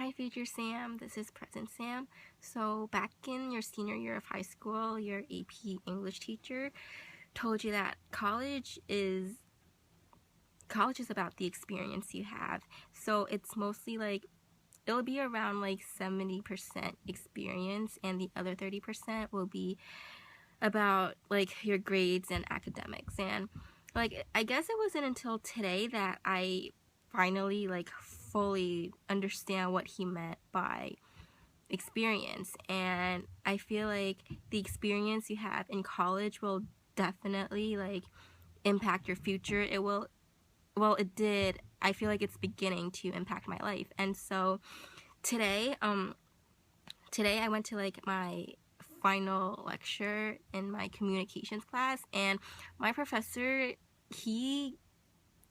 Hi Future Sam, this is Present Sam. So back in your senior year of high school, your AP English teacher told you that college is about the experience you have. So it's mostly like it'll be around like 70% experience, and the other 30% will be about like your grades and academics. And like I guess it wasn't until today that I finally like fully understand what he meant by experience. And I feel like the experience you have in college will definitely like impact your future. It did. I feel like it's beginning to impact my life. And so today today I went to like my final lecture in my communications class, and my professor, he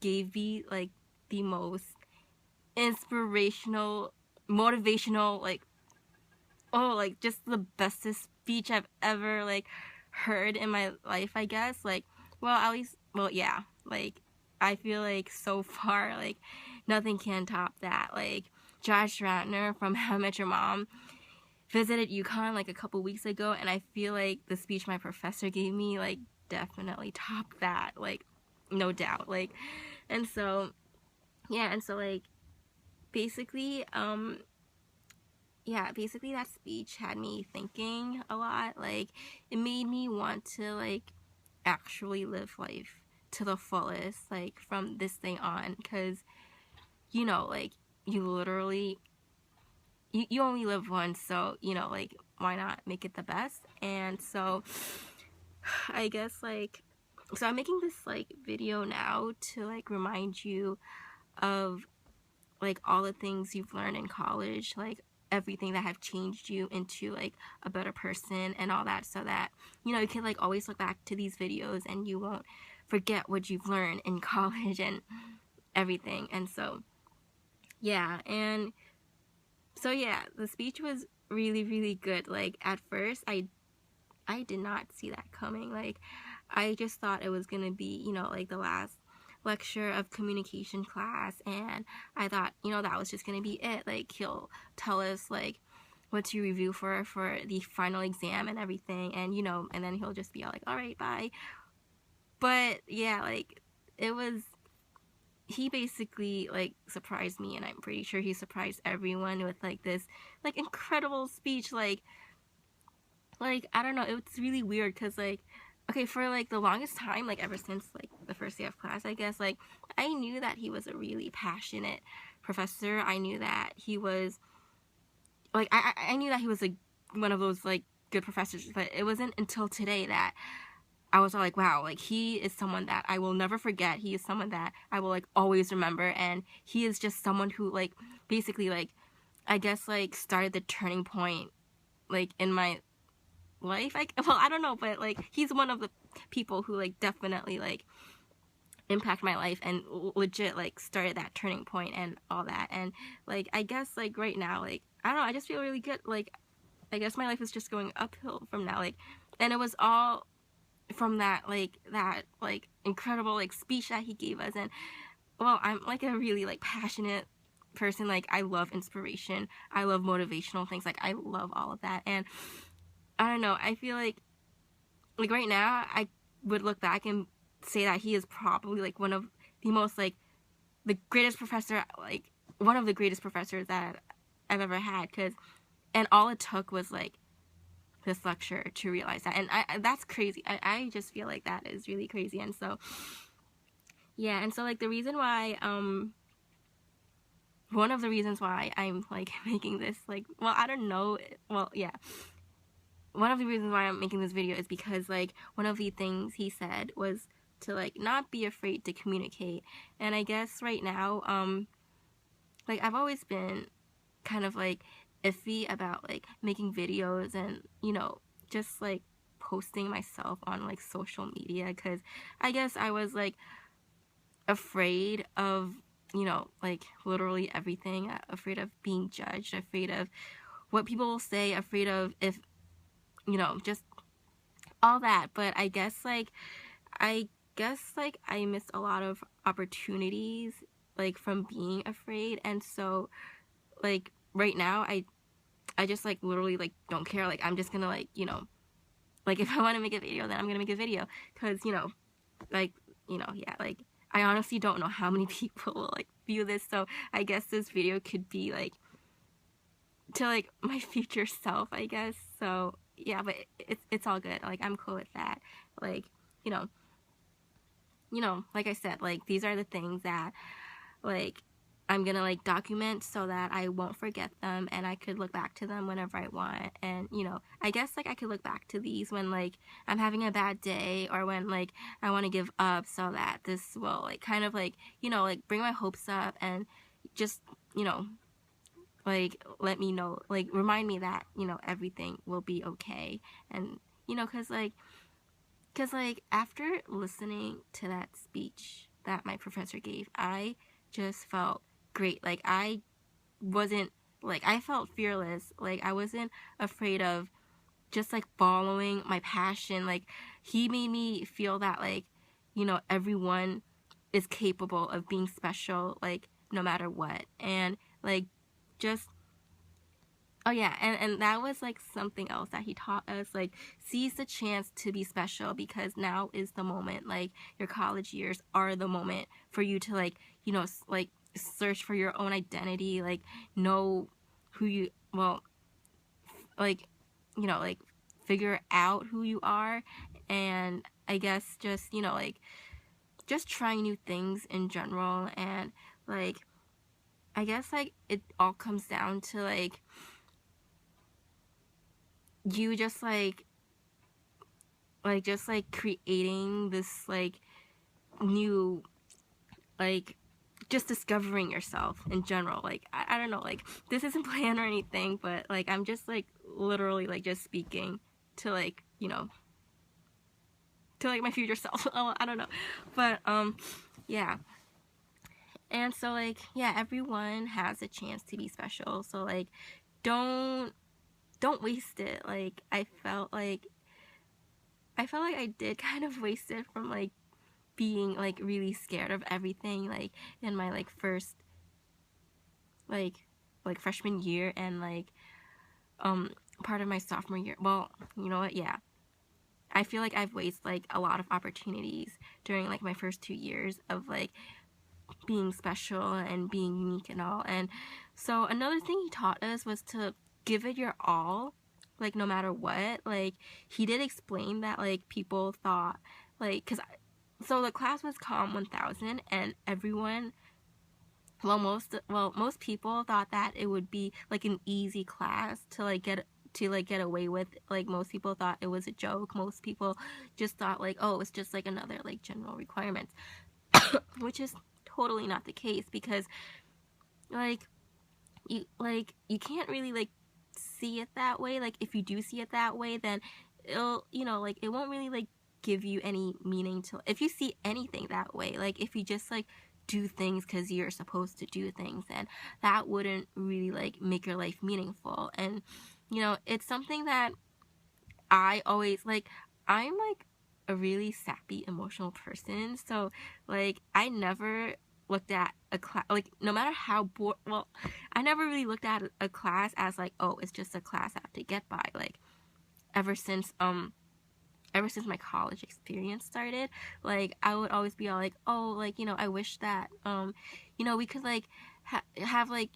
gave me like the most inspirational, motivational, like like just the bestest speech I've ever like heard in my life, I guess. Like, well, at least, well, yeah, like I feel like so far like nothing can top that. Like Josh Ratner from How I Met Your Mom visited UConn like a couple weeks ago, and I feel like the speech my professor gave me like definitely topped that, like no doubt. Like, and so yeah, and so like basically basically that speech had me thinking a lot. Like it made me want to like actually live life to the fullest, like from this day on, because like you literally you only live once, so like why not make it the best? And so I guess like so I'm making this like video now to like remind you of like all the things you've learned in college, like everything that have changed you into like a better person and all that, so that you can like always look back to these videos and you won't forget what you've learned in college and everything. And so the speech was really, really good. Like at first I did not see that coming. Like I just thought it was gonna be like the last lecture of communication class, and I thought that was just gonna be it. Like he'll tell us like what to review for the final exam and everything, and and then he'll just be all like, all right, bye. But yeah, like it was, he basically like surprised me, and I'm pretty sure he surprised everyone with like this like incredible speech. Like I don't know, it's really weird because like okay, for like the longest time, like ever since like the first day of class, I guess, like I knew that he was a really passionate professor. I knew that he was like I knew that he was like one of those like good professors, but it wasn't until today that I was like, wow, like he is someone that I will never forget. He is someone that I will like always remember, and he is just someone who like basically like I guess like started the turning point like in my life. Like, well, I don't know, but like he's one of the people who like definitely like impact my life and legit like started that turning point and all that. And like I guess like right now, like I don't know, I just feel really good. Like I guess my life is just going uphill from now. Like, and it was all from that incredible like speech that he gave us. And well, I'm like a really like passionate person. Like I love inspiration, I love motivational things, like I love all of that. And I don't know, I feel like right now I would look back and say that he is probably like one of the most like the greatest professor, like one of the greatest professors that I've ever had. And all it took was like this lecture to realize that. And that's crazy. I just feel like that is really crazy. And so yeah, and so like the reason why one of the reasons why I'm like making this like, well, I don't know, well, yeah, one of the reasons why I'm making this video is because like one of the things he said was to like not be afraid to communicate. And I guess right now like I've always been kind of like iffy about like making videos and just like posting myself on like social media, because I guess I was like afraid of like literally everything, afraid of being judged, afraid of what people will say, afraid of if just all that. But I guess like I missed a lot of opportunities like from being afraid. And so like right now I just like literally like don't care. Like I'm just gonna like, you know, like if I want to make a video, then I'm gonna make a video, because you know, like, you know, yeah, like I honestly don't know how many people will like view this, so I guess this video could be like to like my future self, I guess. So yeah, but it's all good. Like I'm cool with that. Like, you know, like I said, like these are the things that like I'm gonna like document so that I won't forget them, and I could look back to them whenever I want. And you know, I guess like I could look back to these when like I'm having a bad day, or when like I want to give up, so that this will like kind of like, you know, like bring my hopes up, and just, you know, like let me know, like remind me that, you know, everything will be okay. And you know, because like after listening to that speech that my professor gave, I just felt great. Like I wasn't, like I felt fearless. Like I wasn't afraid of just like following my passion. Like he made me feel that like, you know, everyone is capable of being special, like no matter what. And like just, oh yeah, and that was like something else that he taught us, like seize the chance to be special, because now is the moment. Like your college years are the moment for you to like, you know, like search for your own identity, like know who you, well, like, you know, like figure out who you are. And I guess just, you know, like just trying new things in general. And like I guess like it all comes down to like you just like just like creating this like new, like just discovering yourself in general. Like I don't know, like this isn't planned or anything, but like I'm just like literally like just speaking to like, you know, to like my future self. Oh, I don't know, but yeah. And so like yeah, everyone has a chance to be special, so like don't waste it. Like I felt like I did kind of waste it from like being like really scared of everything, like in my like first like freshman year, and like part of my sophomore year. Well, you know what, yeah, I feel like I've wasted like a lot of opportunities during like my first 2 years of like being special and being unique and all. And so another thing he taught us was to give it your all, like no matter what. Like he did explain that like people thought like, because so the class was Comm 1000, and everyone, most people thought that it would be like an easy class to like get away with. Like most people thought it was a joke. Most people just thought like, oh, it's just like another like general requirements, which is totally not the case, because like you can't really like see it that way. Like if you do see it that way, then it'll, you know, like it won't really like give you any meaning to, if you see anything that way. Like if you just like do things because you're supposed to do things, and that wouldn't really like make your life meaningful. And you know, it's something that I always like, I'm like a really sappy emotional person, so like I never looked at a class, like no matter how well, I never really looked at a class as like, oh, it's just a class I have to get by. Like ever since my college experience started, like I would always be all like, oh, like, you know, I wish that you know, we could like have like,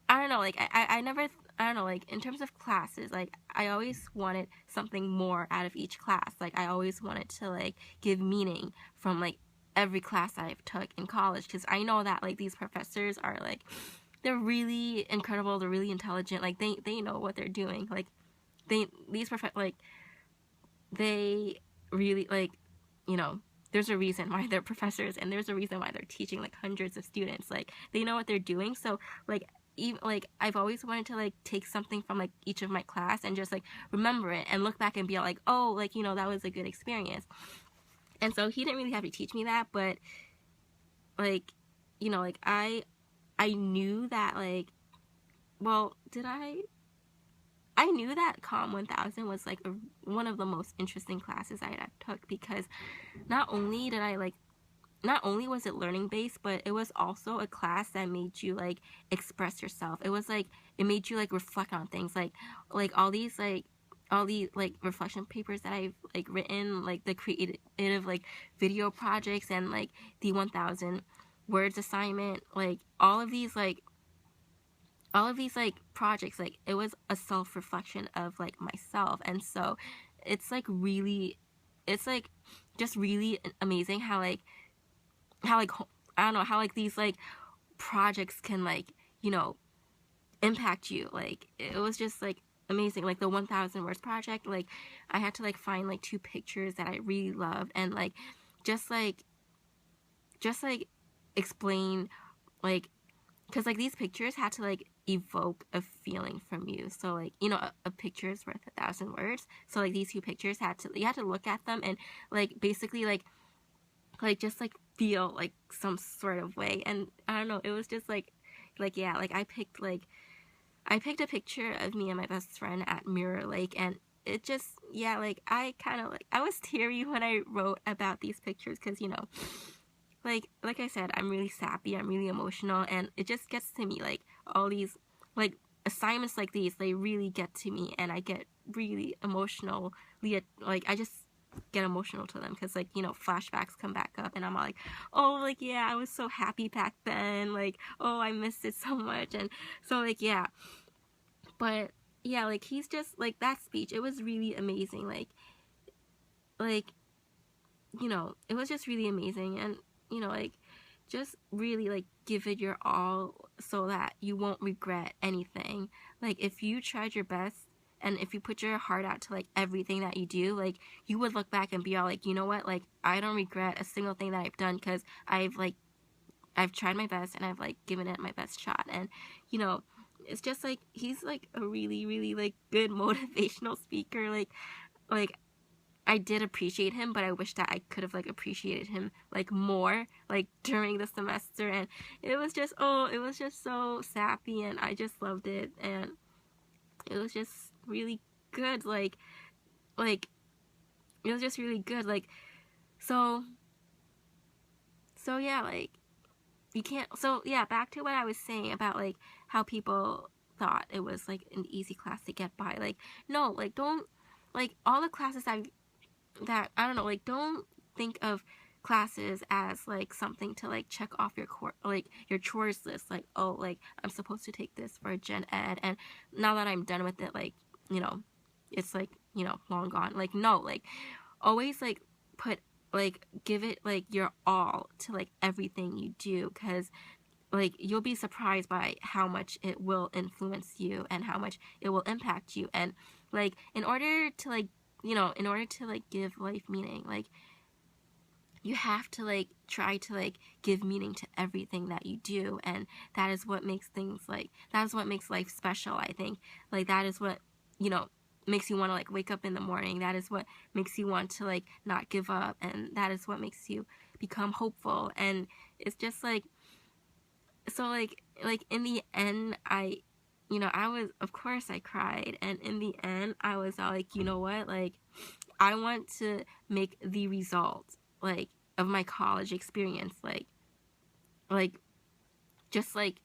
I don't know, like I never, I don't know, like in terms of classes, like I always wanted something more out of each class. Like I always wanted to like give meaning from like every class I've took in college, because I know that like these professors are like, they're really incredible, they're really intelligent, like they know what they're doing. Like they really like, you know, there's a reason why they're professors, and there's a reason why they're teaching like hundreds of students. Like they know what they're doing. So like even like I've always wanted to like take something from like each of my class and just like remember it and look back and be like, oh, like, you know, that was a good experience. And so he didn't really have to teach me that, but like, you know, like I knew that like, well, I knew that Comm 1000 was like one of the most interesting classes I had took, because not only did I like not only was it learning based, but it was also a class that made you like express yourself. It was like it made you like reflect on things, like all these like reflection papers that I've like written, like the creative like video projects, and like the 1000 words assignment, like all of these like projects, like it was a self-reflection of like myself. And so it's like really, it's like just really amazing how like I don't know, how like these like projects can like, you know, impact you. Like it was just like amazing. Like the 1000 words project, like I had to like find like 2 pictures that I really loved, and like just like just like explain, like, because like these pictures had to like evoke a feeling from you. So like, you know, a picture is worth 1,000 words. So like these 2 pictures you had to look at them and like basically like just like feel like some sort of way. And I don't know, it was just like yeah, like I picked a picture of me and my best friend at Mirror Lake, and it just, yeah, like I kind of like, I was teary when I wrote about these pictures, because, you know, like I said, I'm really sappy, I'm really emotional, and it just gets to me. Like all these like assignments like these, they really get to me, and I get really emotional. Like I just get emotional to them, because like, you know, flashbacks come back up, and I'm all like, oh, like yeah, I was so happy back then, like, oh, I missed it so much. And so like, yeah, but yeah, like he's just like, that speech, it was really amazing. Like you know, it was just really amazing. And you know, like just really like give it your all so that you won't regret anything. Like if you tried your best, and if you put your heart out to like everything that you do, like you would look back and be all like, you know what, like I don't regret a single thing that I've done, because I've tried my best, and I've like given it my best shot. And you know, it's just like he's like a really really like good motivational speaker. Like I did appreciate him, but I wish that I could have like appreciated him like more like during the semester. And it was just, oh, it was just so sappy, and I just loved it. And it was just really good. Like it was just really good. Like so yeah, like you can't, so yeah, back to what I was saying about like how people thought it was like an easy class to get by. Like no, like don't, like all the classes that I don't know, like don't think of classes as like something to like check off like your chores list. Like, oh, like I'm supposed to take this for gen ed, and now that I'm done with it, like, you know, it's like, you know, long gone. Like no, like always like give it like your all to like everything you do, because like you'll be surprised by how much it will influence you and how much it will impact you. And like in order to like, you know, in order to like give life meaning, like you have to like try to like give meaning to everything that you do. And that is what makes that is what makes life special, I think. Like that is what, you know, makes you want to like wake up in the morning. That is what makes you want to like not give up, and that is what makes you become hopeful. And it's just like, so like in the end, you know, I was, of course I cried, and in the end I was all like, you know what, like I want to make the result like of my college experience like just like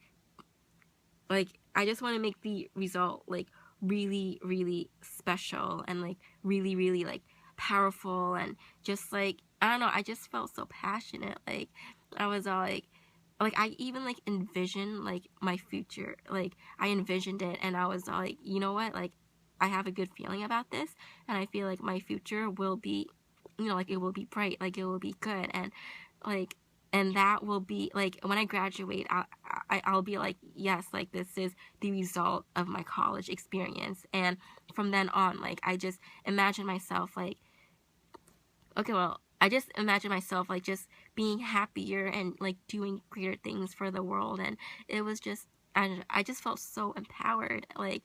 I just want to make the result like really really special, and like really really like powerful. And just like, I don't know, I just felt so passionate. Like I was all like I even like envisioned like my future. Like I envisioned it, and I was all like, you know what, like I have a good feeling about this, and I feel like my future will be, you know, like it will be bright, like it will be good. And like, and that will be like when I graduate, I'll be like, yes, like this is the result of my college experience. And from then on, like I just imagine myself like, okay, well, I just imagine myself like just being happier and like doing greater things for the world. And it was just, I just felt so empowered, like,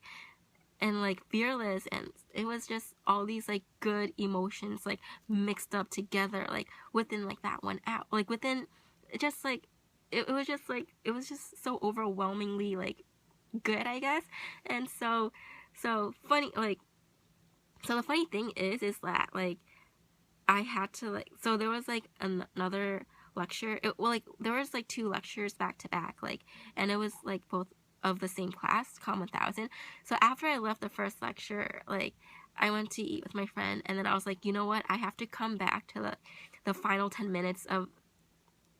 and like fearless. And it was just all these like good emotions like mixed up together, like within like that 1 hour, like within just like, it was just like, it was just so overwhelmingly like good, I guess. And so funny, like, so the funny thing is that like I had to like, so there was like another lecture. Well, like there was like 2 lectures back to back, like, and it was like both of the same class, Com 1000. So after I left the first lecture, like I went to eat with my friend, and then I was like, you know what, I have to come back to the final 10 minutes of,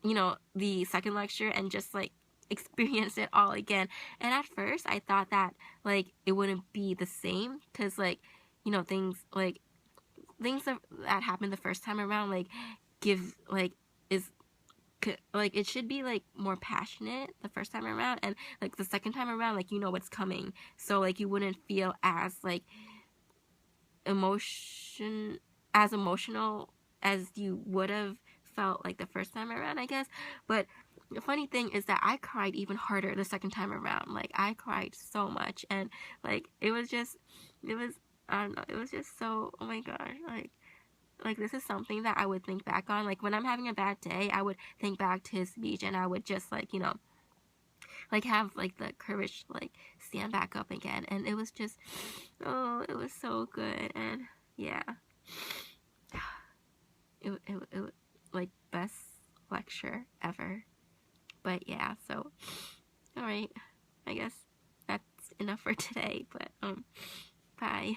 you know, the second lecture and just like experience it all again. And at first I thought that like it wouldn't be the same, because like, you know, things that happened the first time around like give like is like it should be like more passionate the first time around, and like the second time around, like, you know what's coming, so like you wouldn't feel as like emotional as you would have felt like the first time around, I guess. But the funny thing is that I cried even harder the second time around. Like I cried so much, and like it was I don't know, it was just so, oh my gosh, like this is something that I would think back on. Like when I'm having a bad day, I would think back to his speech, and I would just like, you know, like have like the courage to like stand back up again. And it was just, oh, it was so good. And yeah, it like best lecture ever. But yeah, so all right, I guess that's enough for today. But bye.